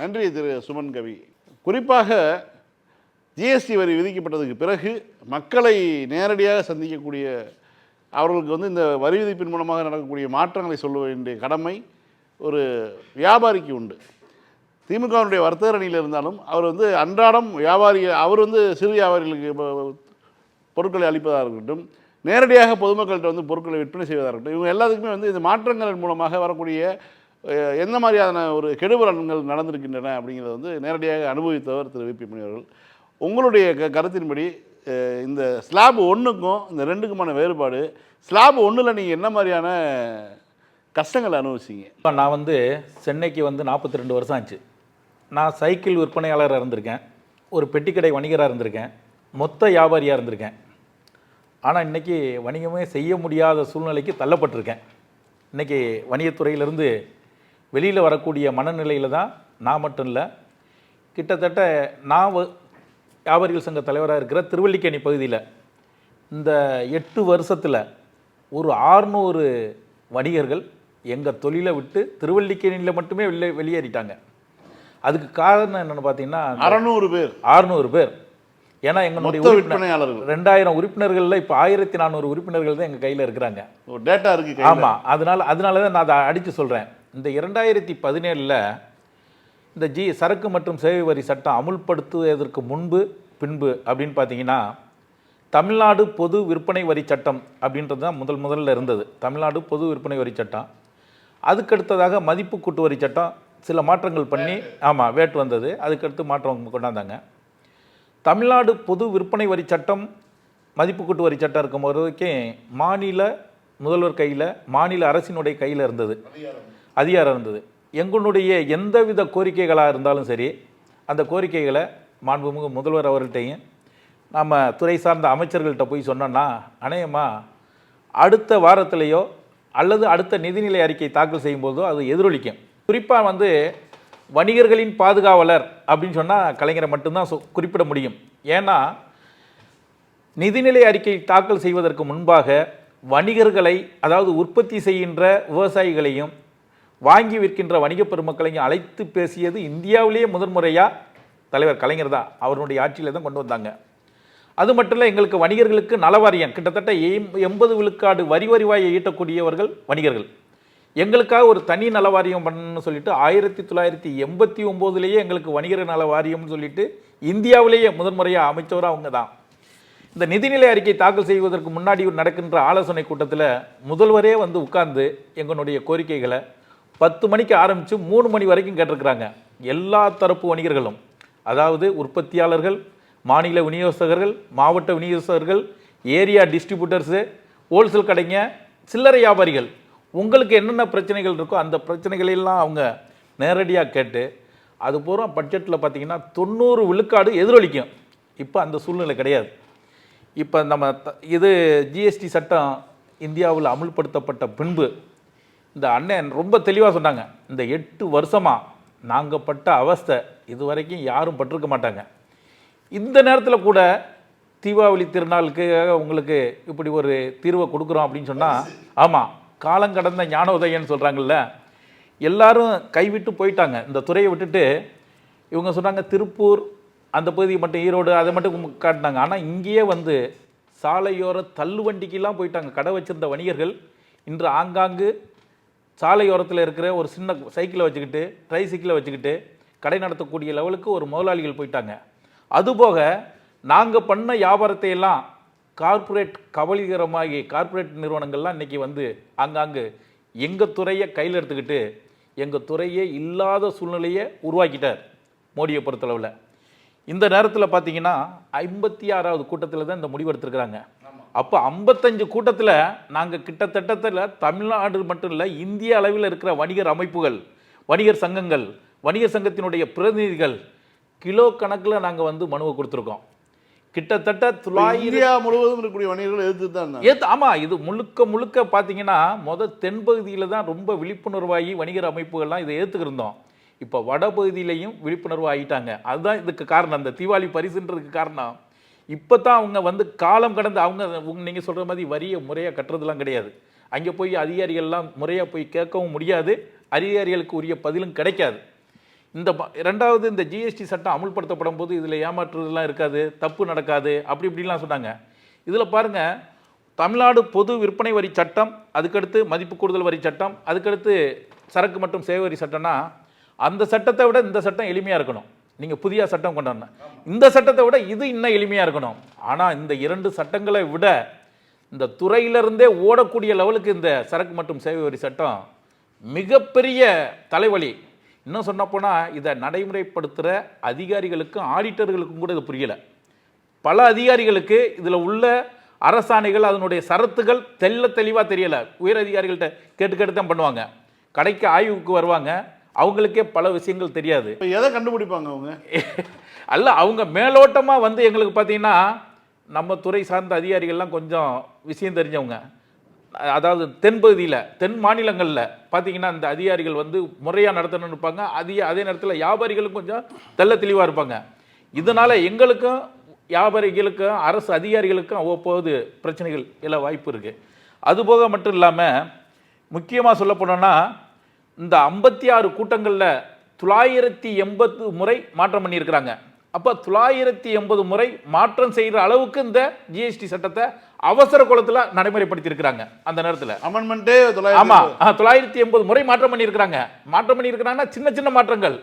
நன்றி திரு சுமன் கவி. குறிப்பாக ஜிஎஸ்டி வரி விதிக்கப்பட்டதுக்கு பிறகு மக்களை நேரடியாக சந்திக்கக்கூடிய அவர்களுக்கு இந்த வரி விதிப்பின் மூலமாக நடக்கக்கூடிய மாற்றங்களை சொல்ல வேண்டிய கடமை ஒரு வியாபாரிக்கு உண்டு. திமுகவினுடைய வர்த்தக அணியில் இருந்தாலும் அவர் அன்றாடம் வியாபாரி, அவர் சிறு வியாபாரிகளுக்கு பொருட்களை அளிப்பதாக இருக்கட்டும், நேரடியாக பொதுமக்கள்கிட்ட பொருட்களை விற்பனை செய்வதாக இருக்கட்டும், இவங்க எல்லாத்துக்குமே இந்த மாற்றங்களின் மூலமாக வரக்கூடிய எந்த மாதிரியான ஒரு கெடுபலன்கள் நடந்திருக்கின்றன அப்படிங்கிறத நேரடியாக அனுபவித்தவர் திரு விபி மணி அவர்கள். உங்களுடைய கருத்தின்படி இந்த ஸ்லாப் 1க்கும் இந்த 2க்குமான வேறுபாடு, ஸ்லாப் 1ல் நீங்கள் என்ன மாதிரியான கஷ்டங்களை அனுபவிச்சிங்க? நான் சென்னைக்கு 42 வருஷம் ஆச்சு. நான் சைக்கிள் விற்பனையாளராக இருந்திருக்கேன், ஒரு பெட்டிக்கடை வணிகராக இருந்திருக்கேன், மொத்த வியாபாரியாக இருந்திருக்கேன். ஆனால் இன்றைக்கி வணிகமே செய்ய முடியாத சூழ்நிலைக்கு தள்ளப்பட்டிருக்கேன். இன்றைக்கி வணிகத்துறையிலேருந்து வெளியில் வரக்கூடிய மனநிலையில் தான் நான் மட்டும் இல்லை, கிட்டத்தட்ட நான் வியாபாரிகள் சங்க தலைவராக இருக்கிற திருவல்லிக்கேணி பகுதியில் இந்த 8 வருஷத்தில் ஒரு 600 வணிகர்கள் எங்கள் தொழிலை விட்டு திருவல்லிக்கேணியில் மட்டுமே வெளியேறிட்டாங்க. அதுக்கு காரணம் என்னென்னு பார்த்தீங்கன்னா 600 பேர். ஏன்னா எங்களுடைய 2000 உறுப்பினர்களில் இப்போ 1400 உறுப்பினர்கள் தான் எங்கள் கையில் இருக்கிறாங்க. டேட்டா இருக்குது. ஆமாம், அதனால தான் நான் அதை அடித்து சொல்கிறேன். இந்த 2017 இந்த சரக்கு மற்றும் சேவை வரி சட்டம் அமுல்படுத்துவதற்கு முன்பு பின்பு அப்படின்னு பார்த்தீங்கன்னா தமிழ்நாடு பொது விற்பனை வரி சட்டம் அப்படின்றது தான் முதல்ல இருந்தது. தமிழ்நாடு பொது விற்பனை வரி சட்டம். அதுக்கடுத்ததாக மதிப்பு கூட்டு வரி சட்டம் சில மாற்றங்கள் பண்ணி வேட் வந்தது. அதுக்கடுத்து மாற்றம் கொண்டாந்தாங்க. தமிழ்நாடு பொது விற்பனை வரி சட்டம் மதிப்பு கூட்டு வரி சட்டம் இருக்கும் வரைக்கும் மாநில முதல்வர் கையில், மாநில அரசினுடைய கையில் இருந்தது, அதிகாரம் இருந்தது. எங்களுடைய எந்தவித கோரிக்கைகளாக இருந்தாலும் சரி, அந்த கோரிக்கைகளை மாண்புமிகு முதல்வர் அவர்கள்ட்டையும் நம்ம துறை சார்ந்த அமைச்சர்கள்ட்ட போய் சொன்னோன்னா அநேகமாக அடுத்த வாரத்திலேயோ அல்லது அடுத்த நிதிநிலை அறிக்கை தாக்கல் செய்யும்போதோ அது எதிரொலிக்கும். குறிப்பாக வணிகர்களின் பாதுகாவலர் அப்படின்னு சொன்னால் கலைஞரை மட்டும்தான் குறிப்பிட முடியும். ஏன்னா நிதிநிலை அறிக்கை தாக்கல் செய்வதற்கு முன்பாக வணிகர்களை, அதாவது உற்பத்தி செய்கின்ற விவசாயிகளையும் வாங்கி விற்கின்ற வணிக பெருமக்களையும் அழைத்து பேசியது இந்தியாவிலேயே முதன்முறையாக தலைவர் கலைஞர் தான். அவருடைய ஆட்சியில் தான் கொண்டு வந்தாங்க. அது மட்டும் இல்லை, எங்களுக்கு வணிகர்களுக்கு நலவாரியம் கிட்டத்தட்ட 80 விழுக்காடு வரி வருவாயை ஈட்டக்கூடியவர்கள் வணிகர்கள். எங்களுக்காக ஒரு தனி நலவாரியம் பண்ணணும்னு சொல்லிட்டு 1989 எங்களுக்கு வணிகர் நல வாரியம்னு சொல்லிட்டு இந்தியாவிலேயே முதன்முறையாக அமைச்சவராக அவங்க தான். இந்த நிதிநிலை அறிக்கை தாக்கல் செய்வதற்கு முன்னாடி நடக்கின்ற ஆலோசனை கூட்டத்தில் முதல்வரே உட்கார்ந்து எங்களுடைய கோரிக்கைகளை 10 மணிக்கு ஆரம்பித்து 3 மணி வரைக்கும் கேட்டிருக்கிறாங்க. எல்லா தரப்பு வணிகர்களும், அதாவது உற்பத்தியாளர்கள், மாநில விநியோகஸ்தகர்கள், மாவட்ட விநியோகஸ்தகர்கள், ஏரியா டிஸ்ட்ரிபியூட்டர்ஸு, ஹோல்சேல் கடைங்க, சில்லறை வியாபாரிகள், உங்களுக்கு என்னென்ன பிரச்சனைகள் இருக்கோ அந்த பிரச்சனைகளெல்லாம் அவங்க நேரடியாக கேட்டு அது பூரா பட்ஜெட்டில் பார்த்திங்கன்னா 90 விழுக்காடு எதிரொலிக்கும். இப்போ அந்த சூழ்நிலை கிடையாது. இப்போ நம்ம இது ஜிஎஸ்டி சட்டம் இந்தியாவில் அமுல்படுத்தப்பட்ட பின்பு இந்த அண்ணன் ரொம்ப தெளிவாக சொன்னாங்க, இந்த 8 வருஷமாக நாங்கள் பட்ட அவஸ்தை இது வரைக்கும் யாரும் பட்டிருக்க மாட்டாங்க. இந்த நேரத்தில் கூட தீபாவளி திருநாளுக்கு உங்களுக்கு இப்படி ஒரு தீர்வை கொடுக்குறோம் அப்படின்னு சொன்னால், ஆமாம், காலங்கடந்த ஞானோதயன்னு சொல்கிறாங்கல்ல, எல்லாரும் கைவிட்டு போயிட்டாங்க. இந்த துறையை விட்டுட்டு இவங்க சொன்னாங்க திருப்பூர் அந்த பகுதி மட்டும், ஈரோடு அதை மட்டும் காட்டினாங்க. ஆனால் இங்கேயே சாலையோர தள்ளுவண்டிக்கெல்லாம் போயிட்டாங்க. கடை வச்சுருந்த வணிகர்கள் இன்று ஆங்காங்கு சாலையோரத்தில் இருக்கிற ஒரு சின்ன சைக்கிளை வச்சுக்கிட்டு, ட்ரை சைக்கிளை வச்சுக்கிட்டு கடை நடத்தக்கூடிய லெவலுக்கு ஒரு முதலாளிகள் போயிட்டாங்க. அதுபோக நாங்கள் பண்ண வியாபாரத்தை எல்லாம் கார்ப்பரேட் கபலீகரமாகி கார்ப்பரேட் நிறுவனங்கள்லாம் இன்றைக்கி ஆங்காங்கு எங்கள் துறையை கையில் எடுத்துக்கிட்டு எங்கள் துறையே இல்லாத சூழ்நிலையை உருவாக்கிட்டார் மோடியை பொறுத்தளவில். இந்த நேரத்தில் பார்த்தீங்கன்னா 56வது கூட்டத்தில் தான் இந்த முடிவு எடுத்துருக்குறாங்க. அப்போ 55 கூட்டத்தில் நாங்கள் கிட்டத்தட்டத்தில் தமிழ்நாடு மட்டும் இல்லை, இந்திய அளவில் இருக்கிற வணிகர் அமைப்புகள், வணிகர் சங்கங்கள், வணிகர் சங்கத்தினுடைய பிரதிநிதிகள் கிலோ கணக்கில் நாங்கள் மனுவை கொடுத்துருக்கோம். கிட்டத்தட்ட 900 இந்தியா முழுவதும் இருக்கக்கூடிய வணிகர்கள் எதிர்த்து ஆமாம், இது முழுக்க பார்த்தீங்கன்னா தென்பகுதியில் தான் ரொம்ப விழிப்புணர்வாகி வணிகர் அமைப்புகள்லாம் இதை ஏற்றுக்கிருந்தோம். இப்போ வடபகுதியிலையும் விழிப்புணர்வு ஆகிட்டாங்க. அதுதான் இதுக்கு காரணம், அந்த தீபாவளி பரிசுன்றதுக்கு காரணம். இப்போ தான் அவங்க காலம் கடந்து அவங்க நீங்கள் சொல்கிற மாதிரி வரியை முறையாக கட்டுறதுலாம் கிடையாது. அங்கே போய் அதிகாரிகள்லாம் முறையாக போய் கேட்கவும் முடியாது, அதிகாரிகளுக்கு உரிய பதிலும் கிடைக்காது. ரெண்டாவது இந்த ஜிஎஸ்டி சட்டம் அமுல்படுத்தப்படும் போது இதில் ஏமாற்றுறதுலாம் இருக்காது, தப்பு நடக்காது, அப்படி இப்படிலாம் சொன்னாங்க. இதில் பாருங்கள், தமிழ்நாடு பொது விற்பனை வரி சட்டம், அதுக்கடுத்து மதிப்பு கூடுதல் வரி சட்டம், அதுக்கடுத்து சரக்கு மற்றும் சேவை வரி சட்டம்னா அந்த சட்டத்தை விட இந்த சட்டம் எளிமையாக இருக்கணும். நீங்கள் புதிய சட்டம் கொண்டாடணும். இந்த சட்டத்தை விட இது இன்னும் எளிமையாக இருக்கணும். ஆனால் இந்த 2 சட்டங்களை விட இந்த துறையிலிருந்தே ஓடக்கூடிய லெவலுக்கு இந்த சரக்கு மற்றும் சேவை வரி சட்டம் மிகப்பெரிய தலைவலி. இன்னும் சொன்னப்போனால் இதை நடைமுறைப்படுத்துகிற அதிகாரிகளுக்கும் ஆடிட்டர்களுக்கும் கூட இது புரியலை. பல அதிகாரிகளுக்கு இதில் உள்ள அரசாணைகள், அதனுடைய சரத்துகள் தெளிவாக தெரியலை. உயர் அதிகாரிகள்கிட்ட கேட்டு தான் பண்ணுவாங்க. கடைக்கு ஆய்வுக்கு வருவாங்க, அவங்களுக்கே பல விஷயங்கள் தெரியாது. எதை கண்டுபிடிப்பாங்க அவங்க? அல்ல, அவங்க மேலோட்டமாக வந்து எங்களுக்கு பார்த்தீங்கன்னா நம்ம துறை சார்ந்த அதிகாரிகள்லாம் கொஞ்சம் விஷயம் தெரிஞ்சவங்க. அதாவது தென்பகுதியில், தென் மாநிலங்களில் பார்த்தீங்கன்னா இந்த அதிகாரிகள் வந்து முறையாக நடத்தணும்னு இருப்பாங்க. அதே நேரத்தில் வியாபாரிகளும் கொஞ்சம் தெளிவாக இருப்பாங்க. இதனால் எங்களுக்கும் வியாபாரிகளுக்கும் அரசு அதிகாரிகளுக்கும் அவ்வப்போது பிரச்சனைகள் எல்லாம் வாய்ப்பு இருக்குது. அதுபோக மட்டும் இல்லாமல் முக்கியமாக சொல்ல போனோன்னா இந்த 56 கூட்டங்களில் 980 முறை மாற்றம் பண்ணியிருக்கிறாங்க. அப்போ 980 முறை மாற்றம் செய்கிற அளவுக்கு இந்த ஜிஎஸ்டி சட்டத்தை அவசர கோலத்தில் நடைமுறைப்படுத்தியிருக்கிறாங்க. அந்த நேரத்தில் அமெண்ட்மெண்ட்டே ஆமாம் 980 முறை மாற்றம் பண்ணியிருக்கிறாங்கன்னா சின்ன மாற்றங்கள்.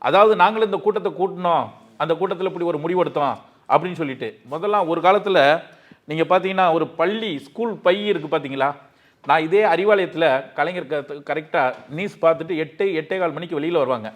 அதாவது நாங்களும் இந்த கூட்டத்தை கூட்டினோம், அந்த கூட்டத்தில் இப்படி ஒரு முடிவெடுத்தோம் அப்படின்னு சொல்லிட்டு. முதல்லாம் ஒரு காலத்தில் நீங்கள் பார்த்தீங்கன்னா ஒரு பள்ளி ஸ்கூல் பை இருக்குது பார்த்தீங்களா, நான் இதே அறிவாலயத்தில் கலைஞர் கரெக்டாக நியூஸ் பார்த்துட்டு 8:15 மணிக்கு வெளியில் வருவாங்க.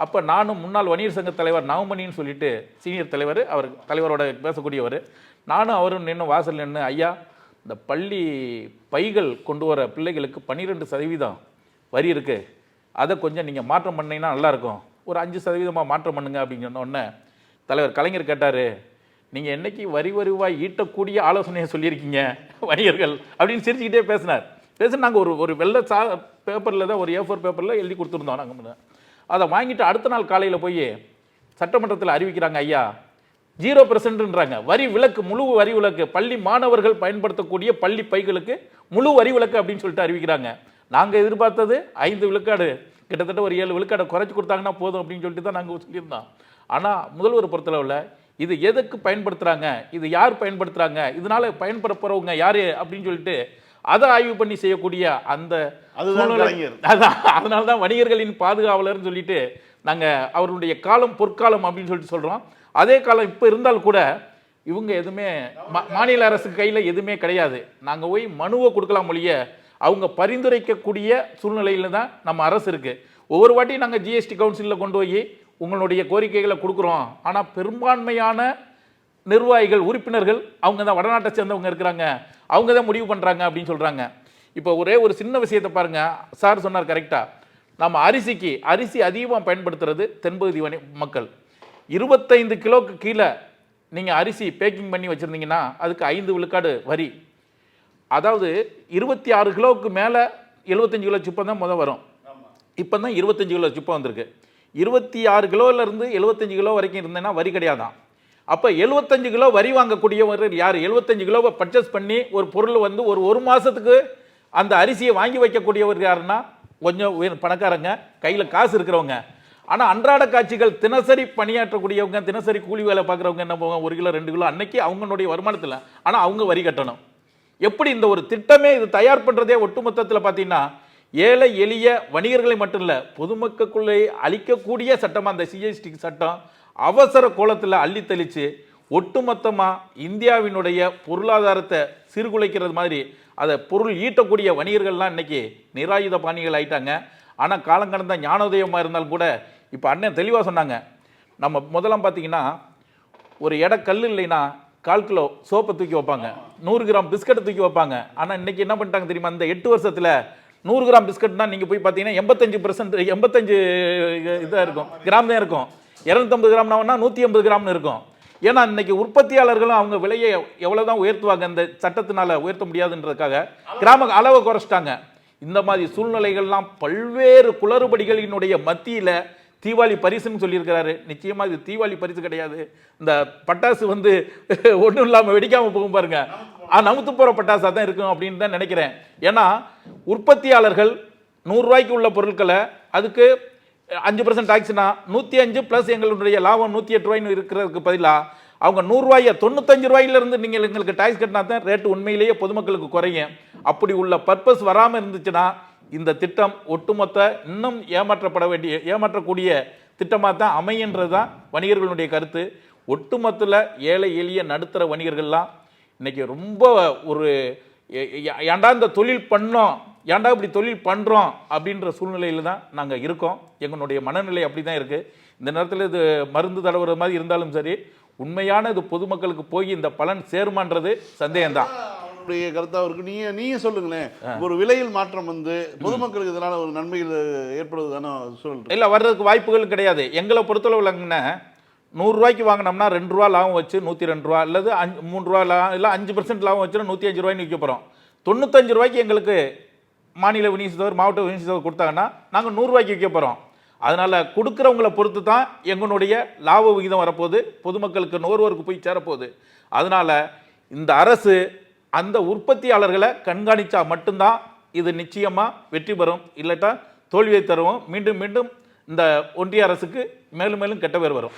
அப்போ நானும் முன்னாள் வணிகர் சங்க தலைவர் நவமணின்னு சொல்லிட்டு சீனியர் தலைவர், அவர் தலைவரோட பேசக்கூடியவர், நானும் அவரும் நின்று வாசல் நின்று, ஐயா இந்த பள்ளி பைகள் கொண்டு வர பிள்ளைகளுக்கு 12% வரி இருக்குது, அதை கொஞ்சம் நீங்கள் மாற்றம் பண்ணிங்கன்னா நல்லாயிருக்கும், ஒரு 5% மாற்றம் பண்ணுங்க அப்படின்னு சொன்ன உடனே தலைவர் கலைஞர் கேட்டார், நீங்கள் என்னைக்கு வரி வருவாய் ஈட்டக்கூடிய ஆலோசனையை சொல்லியிருக்கீங்க வணிகர்கள் அப்படின்னு சிரிச்சுக்கிட்டே பேசினார். நாங்கள் ஒரு வெள்ளை பேப்பரில் தான், ஒரு A4 பேப்பரில் எழுதி கொடுத்துருந்தோம். நாங்கள் அதை வாங்கிட்டு அடுத்த நாள் காலையில் போய் சட்டமன்றத்தில் அறிவிக்கிறாங்க, ஐயா 0%ன்றாங்க வரி விலக்கு, முழு வரி விலக்கு, பள்ளி மாணவர்கள் பயன்படுத்தக்கூடிய பள்ளி பைகளுக்கு முழு வரி விலக்கு அப்படின்னு சொல்லிட்டு அறிவிக்கிறாங்க. நாங்கள் எதிர்பார்த்தது 5 விழுக்காடு, கிட்டத்தட்ட ஒரு 7 விழுக்காடை குறைச்சி கொடுத்தாங்கன்னா போதும் அப்படின்னு சொல்லிட்டு தான் நாங்கள் சொல்லியிருந்தோம். ஆனால் முதல்வர் பொறுத்தளவில் இது எதுக்கு பயன்படுத்துகிறாங்க, இது யார் பயன்படுத்துகிறாங்க, இதனால் பயன்பெற போகிறவங்க யார் அப்படின்னு சொல்லிட்டு அதை ஆய்வு பண்ணி செய்யக்கூடிய அந்த அதனால தான் வணிகர்களின் பாதுகாவலர்னு சொல்லிட்டு நாங்கள் அவருடைய காலம் பொற்காலம் அப்படின்னு சொல்லிட்டு சொல்கிறோம். அதே காலம் இப்போ இருந்தால் கூட இவங்க எதுவுமே மாநில அரசு கையில் எதுவுமே கிடையாது. நாங்கள் போய் மனுவை கொடுக்கலாம் மொழிய அவங்க பரிந்துரைக்கக்கூடிய சூழ்நிலையில் தான் நம்ம அரசு இருக்குது. ஒவ்வொரு வாட்டியும் நாங்கள் ஜிஎஸ்டி கவுன்சிலில் கொண்டு போய் உங்களுடைய கோரிக்கைகளை கொடுக்குறோம். ஆனால் பெரும்பான்மையான நிர்வாகிகள், உறுப்பினர்கள் அவங்க தான் வடநாட்டை சேர்ந்தவங்க இருக்கிறாங்க, அவங்க தான் முடிவு பண்ணுறாங்க அப்படின்னு சொல்கிறாங்க. இப்போ ஒரே ஒரு சின்ன விஷயத்தை பாருங்கள், சார் சொன்னார் கரெக்டாக, நம்ம அரிசி அதிகமாக பயன்படுத்துறது தென்பகுதி மக்கள். 25 கிலோக்கு கீழே நீங்கள் அரிசி பேக்கிங் பண்ணி வச்சுருந்தீங்கன்னா அதுக்கு 5 விழுக்காடு வரி. அதாவது 26 கிலோவுக்கு மேலே 75 கிலோ சிப்பம் தான் முதல் வரும். இப்போ தான் 25 கிலோ சிப்பம் வந்திருக்கு. 26 கிலோவிலேருந்து 75 கிலோ வரைக்கும் இருந்தேன்னா வரி கிடையாதான். அப்போ 75 கிலோ வரி வாங்கக்கூடியவர் யார்? 75 கிலோவை பர்ச்சேஸ் பண்ணி ஒரு பொருள் வந்து ஒரு மாதத்துக்கு அந்த அரிசியை வாங்கி வைக்கக்கூடியவர் யாருன்னா கொஞ்சம் பணக்காரங்க, கையில் காசு இருக்கிறவங்க. ஆனால் அன்றாட காட்சிகள் தினசரி பணியாற்றக்கூடியவங்க, தினசரி கூலி வேலை பார்க்குறவங்க என்ன போவாங்க, 1 கிலோ 2 கிலோ அன்னைக்கு அவங்களுடைய வருமானத்தில், ஆனால் அவங்க வரி கட்டணும். எப்படி இந்த ஒரு திட்டமே இது தயார் பண்ணுறதே ஒட்டுமொத்தத்தில் பார்த்தீங்கன்னா ஏழை எளிய வணிகர்களை மட்டும் இல்லை, பொதுமக்களுக்குள்ளே அளிக்கக்கூடிய சட்டமாக அந்த சிஎஸ்டி சட்டம் அவசர கோலத்தில் அள்ளி தெளித்து ஒட்டுமொத்தமாக இந்தியாவினுடைய பொருளாதாரத்தை சீர்குலைக்கிறது மாதிரி அதை பொருள் ஈட்டக்கூடிய வணிகர்கள்லாம் இன்றைக்கி நிராயுத பாணிகள் ஆயிட்டாங்க. ஆனால் காலங்கடந்த ஞானோதயமாக இருந்தாலும் கூட இப்போ அண்ணன் தெளிவாக சொன்னாங்க. நம்ம முதலாம் பார்த்தீங்கன்னா ஒரு கல் இல்லைன்னா 1/4 கிலோ சோப்பை தூக்கி வைப்பாங்க, 100 கிராம் பிஸ்கட்டை தூக்கி வைப்பாங்க. ஆனால் இன்றைக்கி என்ன பண்ணிட்டாங்க தெரியுமா, இந்த 8 வருஷத்தில் 100 கிராம் பிஸ்கட்னா நீங்கள் போய் பார்த்தீங்கன்னா 85% இதாக இருக்கும், கிராம் தான் இருக்கும். 250 கிராம்னா 180 கிராம்னு இருக்கும். ஏன்னா இன்னைக்கு உற்பத்தியாளர்களும் அவங்க விலையை எவ்வளோதான் உயர்த்துவாங்க, இந்த சட்டத்தினால உயர்த்த முடியாதுன்றதுக்காக கிராம அளவை குறைச்சிட்டாங்க. இந்த மாதிரி சூழ்நிலைகள்லாம் பல்வேறு குளறுபடிகளினுடைய மத்தியில் தீபாவளி பரிசுன்னு சொல்லியிருக்கிறாரு. நிச்சயமாக இது தீபாவளி பரிசு கிடையாது. இந்த பட்டாசு வந்து ஒன்றும் இல்லாமல் வெடிக்காமல் போகும் பாருங்க, நமுத்து போகிற பட்டாசாக தான் இருக்கும் அப்படின்னு தான் நினைக்கிறேன். ஏன்னா உற்பத்தியாளர்கள் 100 ரூபாய்க்கு உள்ள பொருட்களை அதுக்கு 5% டாக்ஸ்னா 105 ப்ளஸ் எங்களுடைய லாபம் 108 ரூபாய்னு இருக்கிறதுக்கு பதிலாக அவங்க 100 ரூபாயை 95 ரூபாயிலிருந்து நீங்கள் எங்களுக்கு டாக்ஸ் கட்டினா தான் ரேட்டு உண்மையிலேயே பொதுமக்களுக்கு குறையும். அப்படி உள்ள பர்பஸ் வராமல் இருந்துச்சுன்னா இந்த திட்டம் ஒட்டுமொத்த இன்னும் ஏமாற்றக்கூடிய திட்டமாக தான் அமையன்றது தான் வணிகர்களுடைய கருத்து. ஒட்டுமொத்தத்தில் ஏழை எளிய நடுத்தர வணிகர்கள்லாம் இன்னைக்கு ரொம்ப ஒரு ஏன்டா இந்த தொழில் பண்ணோம், ஏன்டா இப்படி தொழில் பண்ணுறோம் அப்படின்ற சூழ்நிலையில் தான் நாங்கள் இருக்கோம். எங்களுடைய மனநிலை அப்படி தான் இருக்குது. இந்த நேரத்தில் இது மருந்து தடவுற மாதிரி இருந்தாலும் சரி, உண்மையான இது பொதுமக்களுக்கு போய் இந்த பலன் சேருமான்றது சந்தேகம்தான். அவருடைய கருத்தாக இருக்கு. நீங்க சொல்லுங்களேன், ஒரு விலையில் மாற்றம் வந்து பொதுமக்களுக்கு இதனால ஒரு நன்மைகள் ஏற்படுவதான சூழல் இல்லை, வர்றதுக்கு வாய்ப்புகள் கிடையாது. எங்களை பொறுத்தளவுலங்கன்னா 100 ரூபாய்க்கு வாங்கினோம்னா 2 ரூபா லாபம் வச்சு 102 ரூபா அல்லது 3 ரூபா இல்லை 5% லாபம் வச்சு 105 ரூபாய்னு விற்க போகிறோம். 95 ரூபாய்க்கு எங்களுக்கு மாநில விநியோகத்தவர் மாவட்ட விநியோகத்தவர் கொடுத்தாங்கன்னா நாங்கள் 100 ரூபாய்க்கு விற்க போகிறோம். அதனால் கொடுக்குறவங்களை பொறுத்து தான் எங்களுடைய லாப விகிதம் வரப்போகுது, பொதுமக்களுக்கு நுகர்வோருக்கு போய் சேரப்போகுது. அதனால் இந்த அரசு அந்த உற்பத்தியாளர்களை கண்காணித்தா மட்டும்தான் இது நிச்சயமாக வெற்றி பெறும். இல்லாட்டா தோல்வியை தருவோம். மீண்டும் மீண்டும் இந்த ஒன்றிய அரசுக்கு மேலும் மேலும் கெட்ட பேர் வரும்.